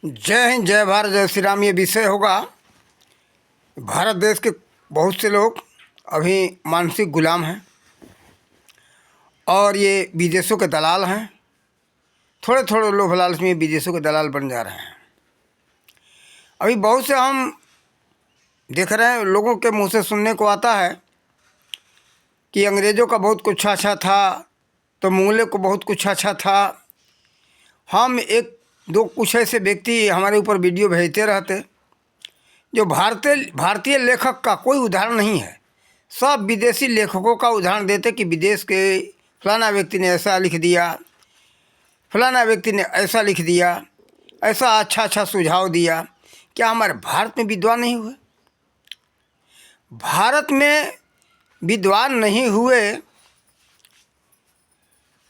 जय हिंद, जय भारत, जय श्री राम। ये विषय होगा भारत देश के बहुत से लोग अभी मानसिक गुलाम हैं और ये विदेशों के दलाल हैं। थोड़े थोड़े लोभ लालच में विदेशों के दलाल बन जा रहे हैं। अभी बहुत से हम देख रहे हैं, लोगों के मुंह से सुनने को आता है कि अंग्रेज़ों का बहुत कुछ अच्छा था, तो मुगलों को बहुत कुछ अच्छा था। हम एक दो कुछ ऐसे व्यक्ति हमारे ऊपर वीडियो भेजते रहते जो भारतीय लेखक का कोई उदाहरण नहीं है। सब विदेशी लेखकों का उदाहरण देते कि विदेश के फलाना व्यक्ति ने ऐसा लिख दिया, फलाना व्यक्ति ने ऐसा लिख दिया, ऐसा अच्छा अच्छा सुझाव दिया। क्या हमारे भारत में विद्वान नहीं हुए? भारत में विद्वान नहीं हुए,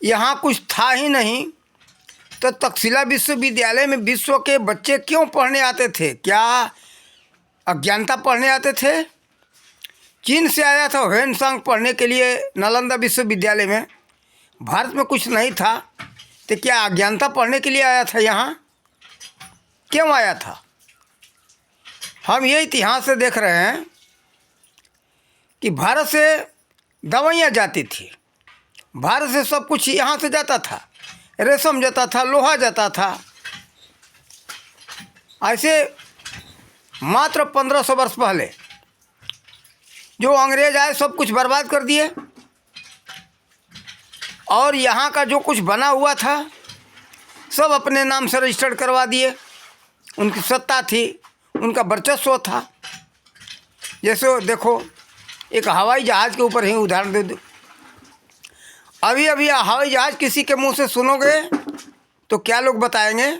यहाँ कुछ था ही नहीं, तो तक्षशिला विश्वविद्यालय में विश्व के बच्चे क्यों पढ़ने आते थे? क्या अज्ञानता पढ़ने आते थे? चीन से आया था ह्वेनसांग पढ़ने के लिए नालंदा विश्वविद्यालय में। भारत में कुछ नहीं था, तो क्या अज्ञानता पढ़ने के लिए आया था? यहाँ क्यों आया था? हम ये इतिहास से देख रहे हैं कि भारत से दवाइयाँ जाती थी, भारत से सब कुछ यहाँ से जाता था, रेशम जाता था, लोहा जाता था। ऐसे मात्र 1500 वर्ष पहले जो अंग्रेज आए सब कुछ बर्बाद कर दिए और यहाँ का जो कुछ बना हुआ था सब अपने नाम से रजिस्टर्ड करवा दिए। उनकी सत्ता थी, उनका वर्चस्व था। जैसे देखो, एक हवाई जहाज़ के ऊपर ही उदाहरण दे दो। अभी अभी हवाई जहाज़ किसी के मुंह से सुनोगे तो क्या लोग बताएंगे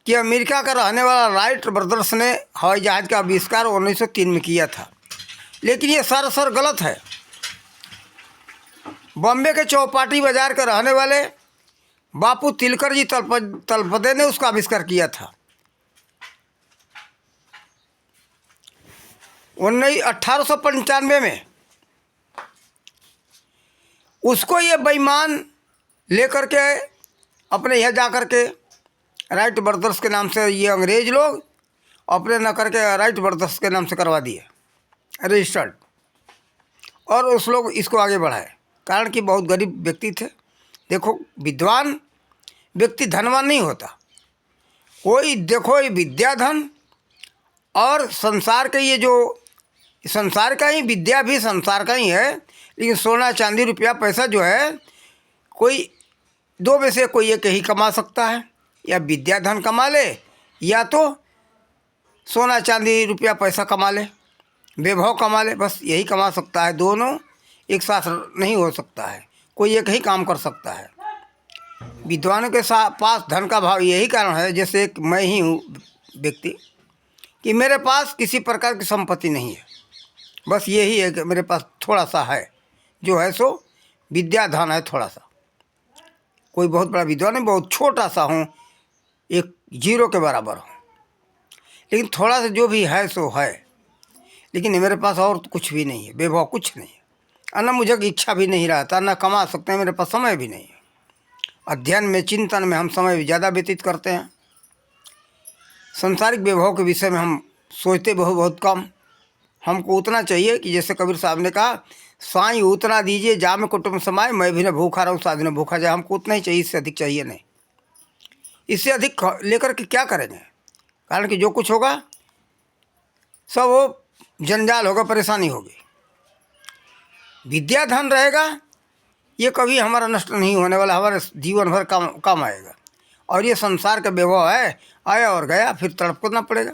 कि अमेरिका का रहने वाला राइट ब्रदर्स ने हवाई जहाज़ का आविष्कार 1903 में किया था। लेकिन ये सरासर गलत है। बॉम्बे के चौपाटी बाजार के रहने वाले बापू तिलकर जी तलपदे ने उसका आविष्कार किया था 1895 में। उसको ये बेईमान लेकर के अपने यहाँ जा कर के राइट ब्रदर्स के नाम से, ये अंग्रेज लोग अपने न करके राइट ब्रदर्स के नाम से करवा दिए रजिस्टर्ड, और उस लोग इसको आगे बढ़ाए। कारण कि बहुत गरीब व्यक्ति थे। देखो, विद्वान व्यक्ति धनवान नहीं होता कोई। देखो, ये विद्या धन और संसार के, ये जो संसार का ही, विद्या भी संसार का ही है। लेकिन सोना चांदी रुपया पैसा जो है, कोई दो में से कोई एक ही कमा सकता है। या विद्या धन कमा ले, या तो सोना चांदी रुपया पैसा कमा ले, वैभव कमा ले। बस यही कमा सकता है। दोनों एक साथ नहीं हो सकता है, कोई एक ही काम कर सकता है। विद्वानों के पास धन का भाव यही कारण है, जैसे एक मैं ही हूँ व्यक्ति, कि मेरे पास किसी प्रकार की संपत्ति नहीं है। बस यही है कि मेरे पास थोड़ा सा है, जो है सो विद्या धन है थोड़ा सा। कोई बहुत बड़ा विद्वान नहीं, बहुत छोटा सा हूँ, एक जीरो के बराबर हूँ। लेकिन थोड़ा सा जो भी है सो है। लेकिन मेरे पास और कुछ भी नहीं है, वैभव कुछ नहीं है। और न मुझे इच्छा भी नहीं रहता, न कमा सकते हैं, मेरे पास समय भी नहीं है। अध्ययन में, चिंतन में हम समय ज़्यादा व्यतीत करते हैं। सांसारिक वैभव के विषय में हम सोचते बहुत कम। हमको उतना चाहिए कि जैसे कबीर साहब ने कहा, साईं उतना दीजिए जाम कुटुंब समाए, मैं भी न भूखा रहूँ साधु न भूखा जाए। हमको उतना ही चाहिए, इससे अधिक चाहिए नहीं। इससे अधिक लेकर के क्या करेंगे? कारण कि जो कुछ होगा सब वो जंजाल होगा, परेशानी होगी। विद्या धन रहेगा, ये कभी हमारा नष्ट नहीं होने वाला, हमारे जीवन भर काम आएगा। और ये संसार का वैभव है, आया और गया, फिर तड़प करना पड़ेगा।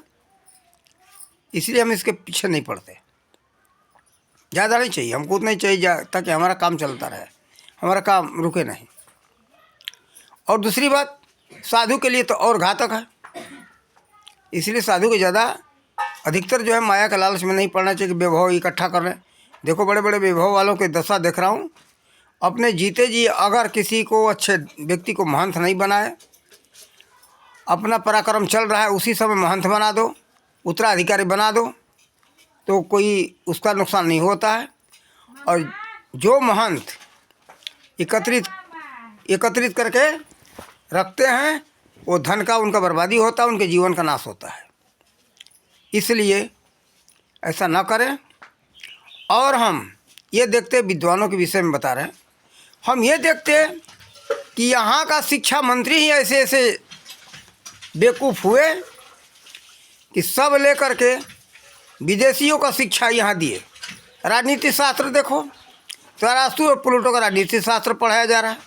इसलिए हम इसके पीछे नहीं पड़ते। ज़्यादा नहीं चाहिए हमको, उतना ही चाहिए ताकि हमारा काम चलता रहे, हमारा काम रुके नहीं। और दूसरी बात, साधु के लिए तो और घातक है। इसलिए साधु को ज़्यादा अधिकतर जो है माया का लालच में नहीं पड़ना चाहिए कि वैभव इकट्ठा कर रहे हैं। देखो, बड़े बड़े वैभव वालों की दशा देख रहा हूँ। अपने जीते जी अगर किसी को, अच्छे व्यक्ति को महंत नहीं बनाए, अपना पराक्रम चल रहा है उसी समय महंत बना दो, उत्तराधिकारी बना दो, तो कोई उसका नुकसान नहीं होता है। और जो महंत एकत्रित करके रखते हैं, वो धन का उनका बर्बादी होता है, उनके जीवन का नाश होता है। इसलिए ऐसा ना करें। और हम ये देखते, विद्वानों के विषय में बता रहे हैं, हम ये देखते कि यहाँ का शिक्षा मंत्री ही ऐसे ऐसे बेवकूफ़ हुए कि सब लेकर के विदेशियों का शिक्षा यहाँ दिए। राजनीति शास्त्र देखो, तरासू और प्लूटो का राजनीति शास्त्र पढ़ाया जा रहा है,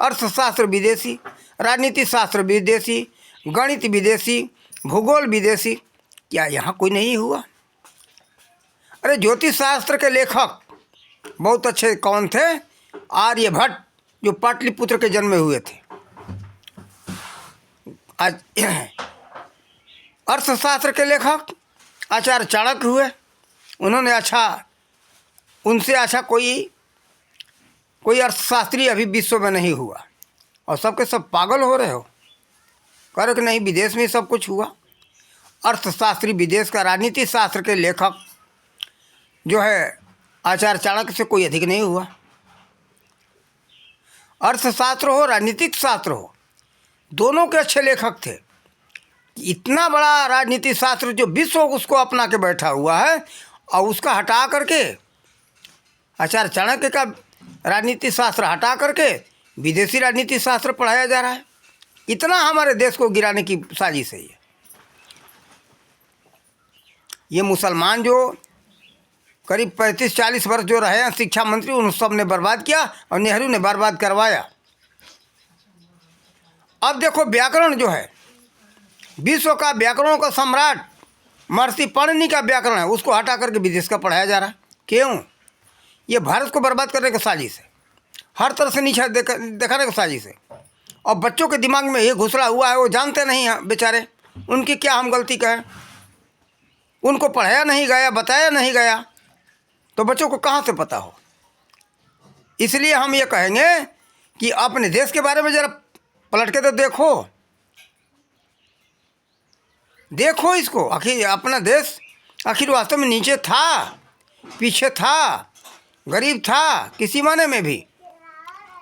अर्थशास्त्र विदेशी, राजनीति शास्त्र विदेशी, गणित विदेशी, भूगोल विदेशी। क्या यहाँ कोई नहीं हुआ? अरे ज्योतिष शास्त्र के लेखक बहुत अच्छे कौन थे? आर्यभट्ट, जो पाटलिपुत्र के जन्मे हुए थे। आज अर्थशास्त्र के लेखक आचार्य चाणक्य हुए। उन्होंने उनसे अच्छा कोई अर्थशास्त्री अभी विश्व में नहीं हुआ। और सबके सब पागल हो रहे हो, कह रहे कि नहीं विदेश में सब कुछ हुआ। अर्थशास्त्री विदेश का, राजनीति शास्त्र के लेखक जो है आचार्य चाणक्य से कोई अधिक नहीं हुआ। अर्थशास्त्र हो, राजनीतिक शास्त्र हो, दोनों के अच्छे लेखक थे। इतना बड़ा राजनीतिक शास्त्र जो विश्व उसको अपना के बैठा हुआ है, और उसका हटा करके आचार्य चाणक्य का राजनीतिक शास्त्र हटा करके विदेशी राजनीतिक शास्त्र पढ़ाया जा रहा है। इतना हमारे देश को गिराने की साजिश है ये मुसलमान जो करीब 35-40 वर्ष जो रहे हैं शिक्षा मंत्री, उन सब ने बर्बाद किया और नेहरू ने बर्बाद करवाया। अब देखो व्याकरण जो है, विश्व का व्याकरणों का सम्राट महर्षि पाणिनि का व्याकरण है, उसको हटा करके विदेश का पढ़ाया जा रहा है। क्यों? ये भारत को बर्बाद करने का साजिश है, हर तरह से नीचे दिखाने का साजिश है। और बच्चों के दिमाग में ये घुसड़ा हुआ है, वो जानते नहीं हैं बेचारे, उनकी क्या हम गलती कहें? उनको पढ़ाया नहीं गया, बताया नहीं गया, तो बच्चों को कहाँ से पता हो? इसलिए हम ये कहेंगे कि अपने देश के बारे में ज़रा पलट के तो देखो इसको। आखिर अपना देश आखिर वास्तव में नीचे था, पीछे था, गरीब था, किसी माने में भी।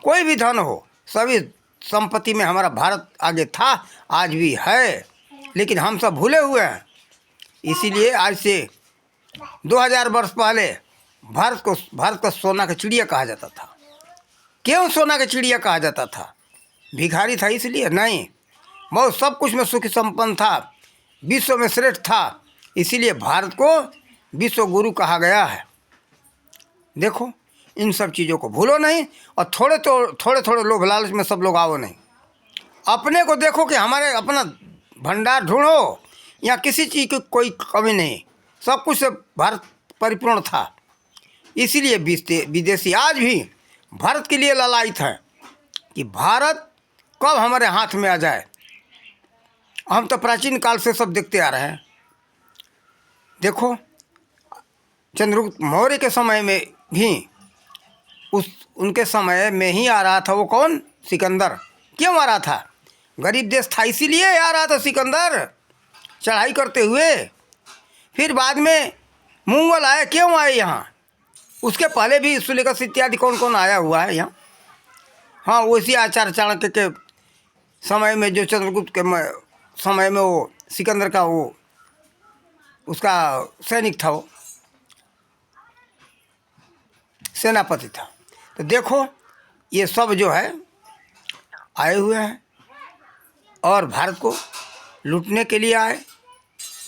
कोई भी धन हो, सभी संपत्ति में हमारा भारत आगे था, आज भी है, लेकिन हम सब भूले हुए हैं। इसीलिए आज से 2000 वर्ष पहले भारत का सोना का चिड़िया कहा जाता था। क्यों सोना का चिड़िया कहा जाता था? भिखारी था इसलिए? नहीं, बहुत सब कुछ में सुखी संपन्न था, विश्व में श्रेष्ठ था, इसीलिए भारत को विश्व गुरु कहा गया है। देखो इन सब चीज़ों को भूलो नहीं, और थोड़े लोभ लालच में सब लोग आओ नहीं। अपने को देखो कि हमारे अपना भंडार ढूंढो, यहाँ किसी चीज़ की कोई कमी नहीं, सब कुछ से भारत परिपूर्ण था। इसीलिए विदेशी आज भी भारत के लिए लालायित हैं कि भारत कब हमारे हाथ में आ जाए। हम तो प्राचीन काल से सब देखते आ रहे हैं। देखो चंद्रगुप्त मौर्य के समय में भी उनके समय में ही आ रहा था। वो कौन? सिकंदर। क्यों आ रहा था? गरीब देश था इसीलिए आ रहा था सिकंदर, चढ़ाई करते हुए। फिर बाद में मुगल आए। क्यों आए यहाँ? उसके पहले भी सुलेखस इत्यादि कौन आया हुआ है यहाँ। हाँ, उसी आचार्य चाणक्य के समय में, जो चंद्रगुप्त के समय में वो सिकंदर का वो उसका सैनिक था, वो सेनापति था। तो देखो ये सब जो है आए हुए हैं और भारत को लूटने के लिए आए,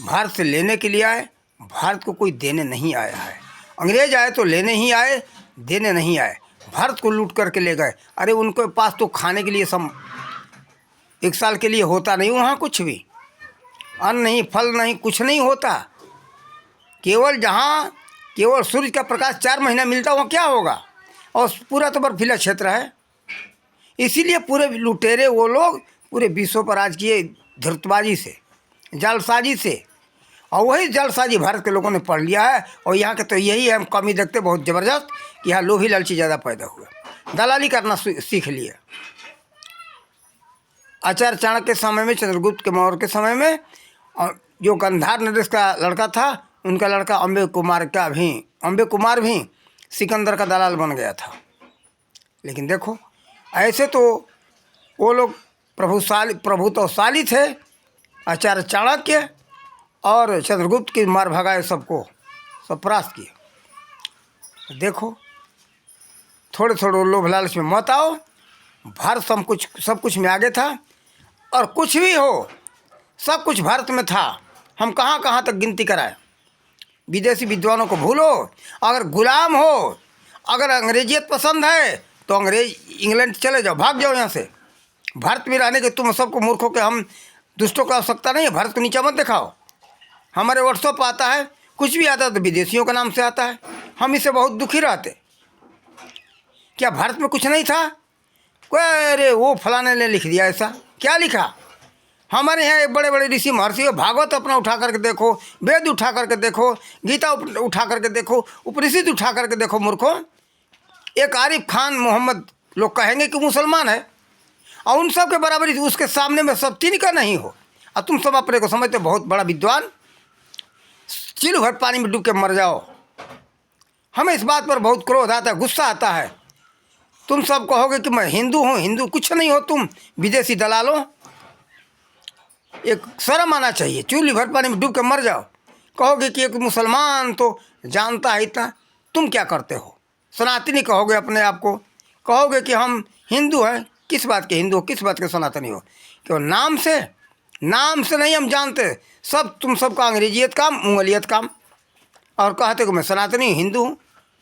भारत से लेने के लिए आए। भारत को कोई देने नहीं आया है। अंग्रेज आए तो लेने ही आए, देने नहीं आए। भारत को लूट करके ले गए। अरे उनके पास तो खाने के लिए एक साल के लिए होता नहीं वहाँ कुछ भी, अन्न नहीं, फल नहीं, कुछ नहीं होता। केवल सूर्य का प्रकाश 4 महीना मिलता, वहाँ क्या होगा? और पूरा तो बर्फीला क्षेत्र है। इसीलिए पूरे लुटेरे वो लोग पूरे विश्व पर राज किए धृतबाजी से, जालसाजी से। और वही जालसाजी भारत के लोगों ने पढ़ लिया है। और यहाँ के तो यही है, हम कमी देखते बहुत ज़बरदस्त कि यहाँ लोभी लालची ज़्यादा पैदा हुआ, दलाली करना सीख लिया। आचार्य चाणक्य के समय में, चंद्रगुप्त के मौर्य के समय में, और जो गंधार नरेश का लड़का था, उनका लड़का अम्बे कुमार भी सिकंदर का दलाल बन गया था। लेकिन देखो ऐसे तो वो लोग प्रभुत्वशाली थे आचार्य चाणक्य, और चंद्रगुप्त की मार भगाए सबको, सब परास्त किए। देखो थोड़े थोड़े लोभ लालच में मत आओ। भारत सब कुछ में आगे था, और कुछ भी हो सब कुछ भारत में था। हम कहाँ कहाँ तक गिनती कराएं। विदेशी विद्वानों को भूलो। अगर गुलाम हो, अगर अंग्रेजियत पसंद है तो इंग्लैंड चले जाओ, भाग जाओ यहाँ से। भारत में रहने के तुम सबको मूर्खों के, हम दुष्टों की आवश्यकता नहीं है। भारत को नीचा मत दिखाओ। हमारे व्हाट्सअप आता है, कुछ भी आता है तो विदेशियों के नाम से आता है। हम इससे बहुत दुखी रहते। क्या भारत में कुछ नहीं था? कोई अरे वो फलाने ने लिख दिया, ऐसा क्या लिखा? हमारे यहाँ एक बड़े बड़े ऋषि महर्षि हो, भागवत अपना उठा करके देखो, वेद उठा करके देखो, गीता उठा करके देखो, उपनिषद उठा करके देखो। मूर्खों, एक आरिफ खान मोहम्मद लोग कहेंगे कि मुसलमान है, और उन सब के बराबरी उसके सामने में सब तीन का नहीं हो, और तुम सब अपने को समझते बहुत बड़ा विद्वान। चिल भर पानी में डूब के मर जाओ। हमें इस बात पर बहुत क्रोध आता है, गुस्सा आता है। तुम सब कहोगे कि मैं हिंदू हूँ, हिंदू कुछ नहीं हो तुम, विदेशी दलालों। एक शर्म आना चाहिए। चूल्ही भर पानी में डूब के मर जाओ। कहोगे कि एक मुसलमान तो जानता है इतना, तुम क्या करते हो? सनातनी कहोगे अपने आप को, कहोगे कि हम हिंदू हैं। किस बात के हिंदू हो, किस बात के सनातनी हो? क्यों नाम से नहीं हम जानते। सब तुम सबका अंग्रेजियत काम, उंगलियत काम, और कहते कि मैं सनातनी हिंदू हूँ।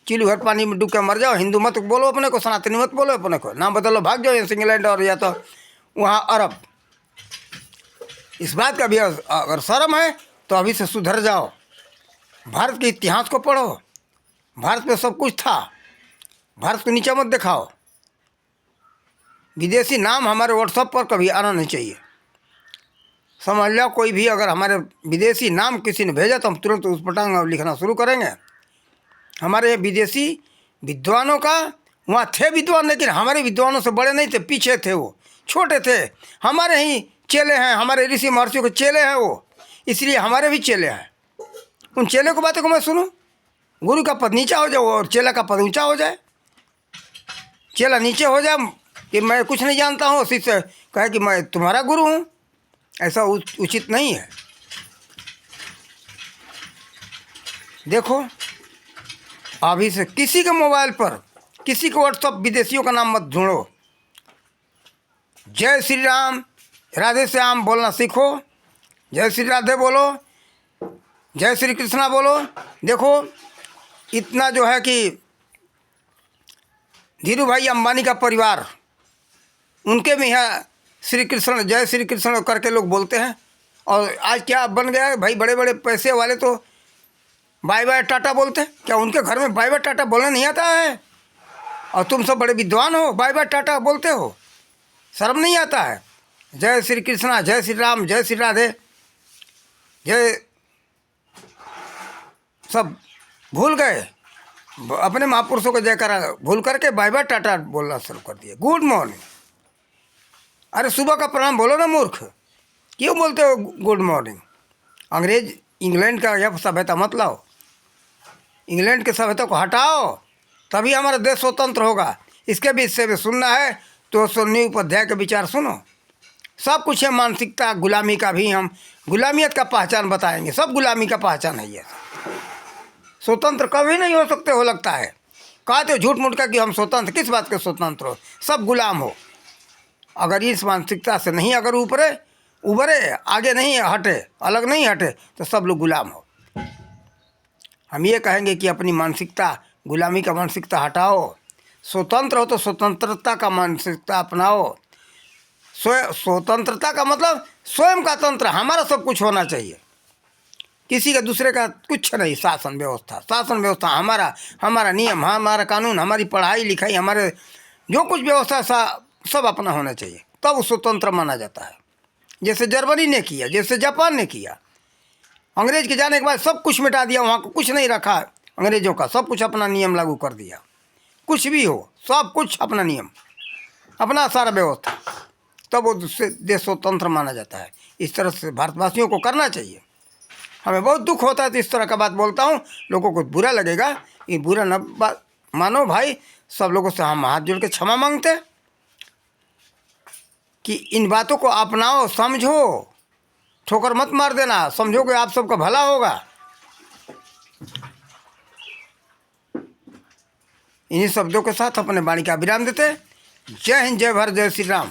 चूल्ही भर पानी में डूब के मर जाओ। हिंदू मत बोलो अपने को, सनातनी मत बोलो अपने को, नाम बदलो, भाग जाओ इंग्लैंड और या तो वहाँ अरब। इस बात का भी अगर शर्म है तो अभी से सुधर जाओ। भारत के इतिहास को पढ़ो। भारत में सब कुछ था। भारत को नीचा मत दिखाओ। विदेशी नाम हमारे व्हाट्सएप पर कभी आना नहीं चाहिए। समझ लो, कोई भी अगर हमारे विदेशी नाम किसी ने भेजा तो हम तुरंत उस पटांग लिखना शुरू करेंगे। हमारे विदेशी विद्वानों का वहाँ थे विद्वान, लेकिन हमारे विद्वानों से बड़े नहीं थे, पीछे थे, वो छोटे थे। हमारे ही चेले हैं, हमारे ऋषि महर्षियों के चेले हैं वो, इसलिए हमारे भी चेले हैं। उन चेले को बातों को मैं सुनूं। गुरु का पद नीचा हो जाए और चेला का पद ऊंचा हो जाए। चेला नीचे हो जाए कि मैं कुछ नहीं जानता हूँ, शिष्य कहे कि मैं तुम्हारा गुरु हूँ, ऐसा उचित नहीं है। देखो अभी से किसी के मोबाइल पर, किसी के व्हाट्सअप विदेशियों का नाम मत ढूंढो। जय श्री राम, राधे श्याम बोलना सीखो। जय श्री राधे बोलो, जय श्री कृष्णा बोलो। देखो इतना जो है कि धीरू भाई अंबानी का परिवार, उनके भी यहाँ श्री कृष्ण, जय श्री कृष्ण करके लोग बोलते हैं। और आज क्या बन गया है भाई, बड़े बड़े पैसे वाले तो बाय बाय टाटा बोलते हैं। क्या उनके घर में बाय बाय टाटा बोलना नहीं आता है? और तुम सब बड़े विद्वान हो, बाय बाय टाटा बोलते हो, शर्म नहीं आता है? जय श्री कृष्णा, जय श्री राम, जय श्री राधे, जय, सब भूल गए। अपने महापुरुषों को जयकारा भूल करके बाय बाय टाटा बोलना शुरू कर दिए। गुड मॉर्निंग, अरे सुबह का प्रणाम बोलो ना मूर्ख, क्यों बोलते हो गुड मॉर्निंग? अंग्रेज इंग्लैंड का यह सभ्यता मत लाओ। इंग्लैंड के सभ्यता को हटाओ, तभी हमारा देश स्वतंत्र होगा। इसके भी हिस्से में सुनना है तो सोनी उपाध्याय के विचार सुनो। सब कुछ है, मानसिकता गुलामी का भी, हम गुलामियत का पहचान बताएंगे। सब गुलामी का पहचान है ये। स्वतंत्र कभी नहीं हो सकते हो, लगता है कहते हो झूठ मूठ का कि हम स्वतंत्र। किस बात के स्वतंत्र हो? सब गुलाम हो। अगर इस मानसिकता से नहीं अगर उभरे आगे नहीं हटे, अलग नहीं हटे, तो सब लोग गुलाम हो। हम ये कहेंगे कि अपनी मानसिकता, गुलामी का मानसिकता हटाओ। स्वतंत्र हो तो स्वतंत्रता का मानसिकता अपनाओ। स्वतंत्रता का मतलब स्वयं का तंत्र, हमारा सब कुछ होना चाहिए, किसी का दूसरे का कुछ नहीं। शासन व्यवस्था हमारा नियम, हमारा कानून, हमारी पढ़ाई लिखाई, हमारे जो कुछ व्यवस्था सब अपना होना चाहिए, तब वो स्वतंत्र माना जाता है। जैसे जर्मनी ने किया, जैसे जापान ने किया। अंग्रेज के जाने के बाद सब कुछ मिटा दिया, वहाँ को कुछ नहीं रखा अंग्रेजों का, सब कुछ अपना नियम लागू कर दिया। कुछ भी हो, सब कुछ अपना नियम, अपना सारा व्यवस्था, तब वो देश स्वतंत्र माना जाता है। इस तरह से भारतवासियों को करना चाहिए। हमें बहुत दुख होता है तो इस तरह का बात बोलता हूँ, लोगों को बुरा लगेगा, ये बुरा न मानो भाई। सब लोगों से हम हाथ जोड़ के क्षमा मांगते कि इन बातों को अपनाओ, समझो, ठोकर मत मार देना, समझो कि आप सबका भला होगा। इन्हीं शब्दों के साथ अपने वाणी का विराम देते। जय हिंद, जय भारत, जय श्री राम।